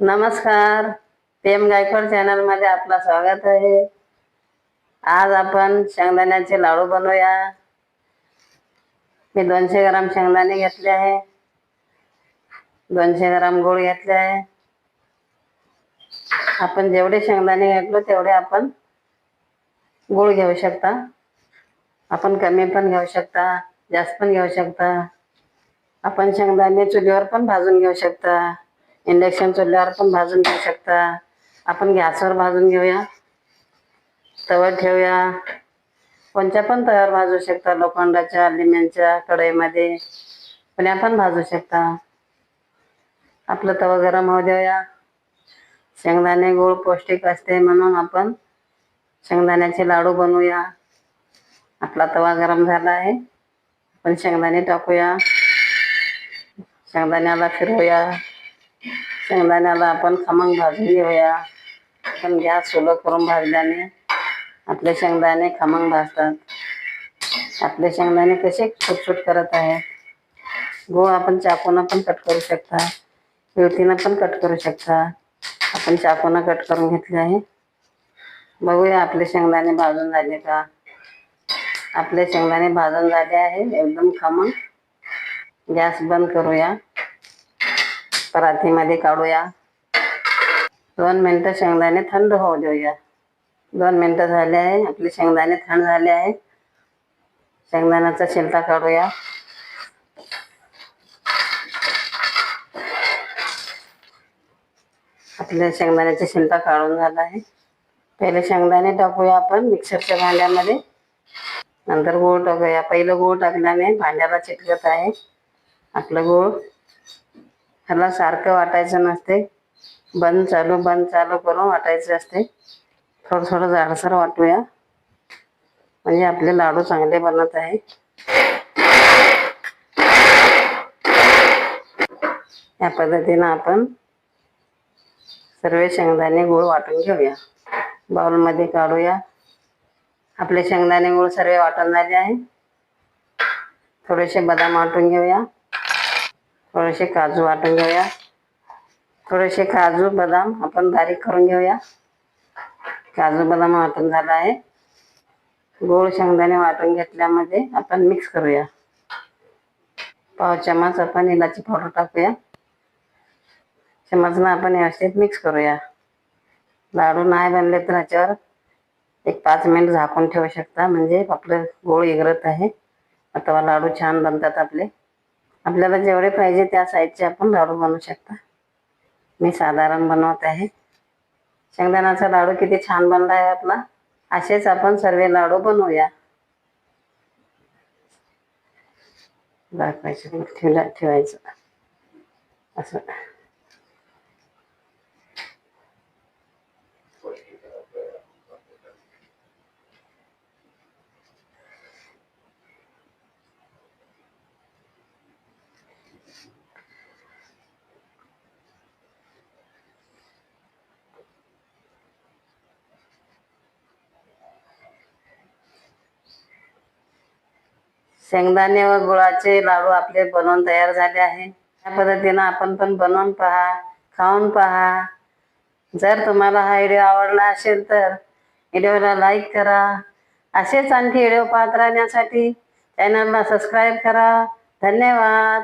नमस्कार. PM Gaikwad channel मध्ये आपलं स्वागत आहे. आज आपण शेंगदाण्याचे लाडू बनवूया. मी 200 ग्राम शेंगदाणे घेतले आहे, 200 ग्राम गूळ घेतले आहे. आपण जेवढे शेंगदाणे घेतलो तेवढे आपण गूळ घेऊ शकता. आपण कमी पण घेऊ शकता, जास्त पण घेऊ शकता. आपण शेंगदाणे चुलीवर पण भाजून घेऊ शकता, इंडक्शन चुल्यावर पण भाजून घेऊ शकता. आपण गॅसवर भाजून घेऊया, तव्यावर ठेवूया. कोणत्या पण तव्यावर भाजू शकता, लोखंडाच्या, अल्युमिनियमच्या कढईमध्ये पण आपण भाजू शकता. आपलं तवा गरम होऊ देऊया. शेंगदाणे गूळ पौष्टिक असते म्हणून आपण शेंगदाण्याचे लाडू बनवूया. आपला तवा गरम झाला आहे, आपण शेंगदाणे टाकूया. शेंगदाण्याला फिरवूया. शेंगदाण्याला आपण खमंग भाजून घेऊया. पण गॅस सुरू करून भाजल्याने आपले शेंगदाणे खमंग भाजतात. आपले शेंगदाणे कसे छुटछुट करत आहेत. गूळ आपण चाकूनं पण कट करू शकता, विळतीनं पण कट करू शकता. आपण चाकूनं कट करून घेतले आहे. बघूया आपले शेंगदाणे भाजून झाले का. आपले शेंगदाणे भाजून झाले आहे एकदम खमंग. गॅस बंद करूया, परातीमध्ये काढूया. 2 मिनिटं शेंगदाणे थंड होऊ देऊया. 2 मिनिटं झाले आहे, आपले शेंगदाणे थंड झाले आहे. शेंगदाण्याचा शिलटा काढूया. आपल्या शेंगदाण्याचा शिलटा काढून झाला आहे. पहिले शेंगदाणे टाकूया आपण मिक्सरच्या भांड्यामध्ये, नंतर गूळ टाकूया. पहिलं गूळ टाकल्याने भांड्याला चिटकत आहे. आपलं गूळ ह्याला सारखं वाटायचं नसते, बंद चालू करून वाटायचं असते. थोडं थोडं जाडसर वाटूया, म्हणजे आपले लाडू चांगले बनत आहे. या पद्धतीनं आपण सर्व शेंगदाणे गूळ वाटून घेऊया. बाउलमध्ये काढूया. आपले शेंगदाणे गूळ सर्व वाटून झाले आहे. थोडेसे बदाम वाटून घेऊया, थोडेसे काजू वाटून घेऊया. थोडेसे काजू बदाम आपण बारीक करून घेऊया. काजू बदाम वाटून झाला आहे. गूळ शेंगदाणे वाटून घेतल्यामध्ये आपण मिक्स करूया. पाव चमच आपण इलायची पावडर टाकूया. चमचनं आपण व्यवस्थित मिक्स करूया. लाडू नाही बनले तर ह्याच्यावर 1-5 मिनिट झाकून ठेवू शकता, म्हणजे आपलं गूळ इगरत आहे. आता लाडू छान बनतात आपले. आपल्याला जेवढे पाहिजे त्या साईजचे आपण लाडू बनवू शकता. मी साधारण बनवत आहे. शेंगदाण्याचा लाडू किती छान बनला आहे आपला. असेच आपण सर्व लाडू बनवूया. दाखवायचं ठेवायचं असं. शेंगदाणे व गुळाचे लाडू आपले बनवून तयार झाले आहे. या पद्धतीनं आपण पण बनवून पहा, खाऊन पहा. जर तुम्हाला हा व्हिडिओ आवडला असेल तर व्हिडिओला लाईक करा. असेच आणखी व्हिडिओ पाहत राहण्यासाठी चॅनलला सबस्क्राईब करा. धन्यवाद.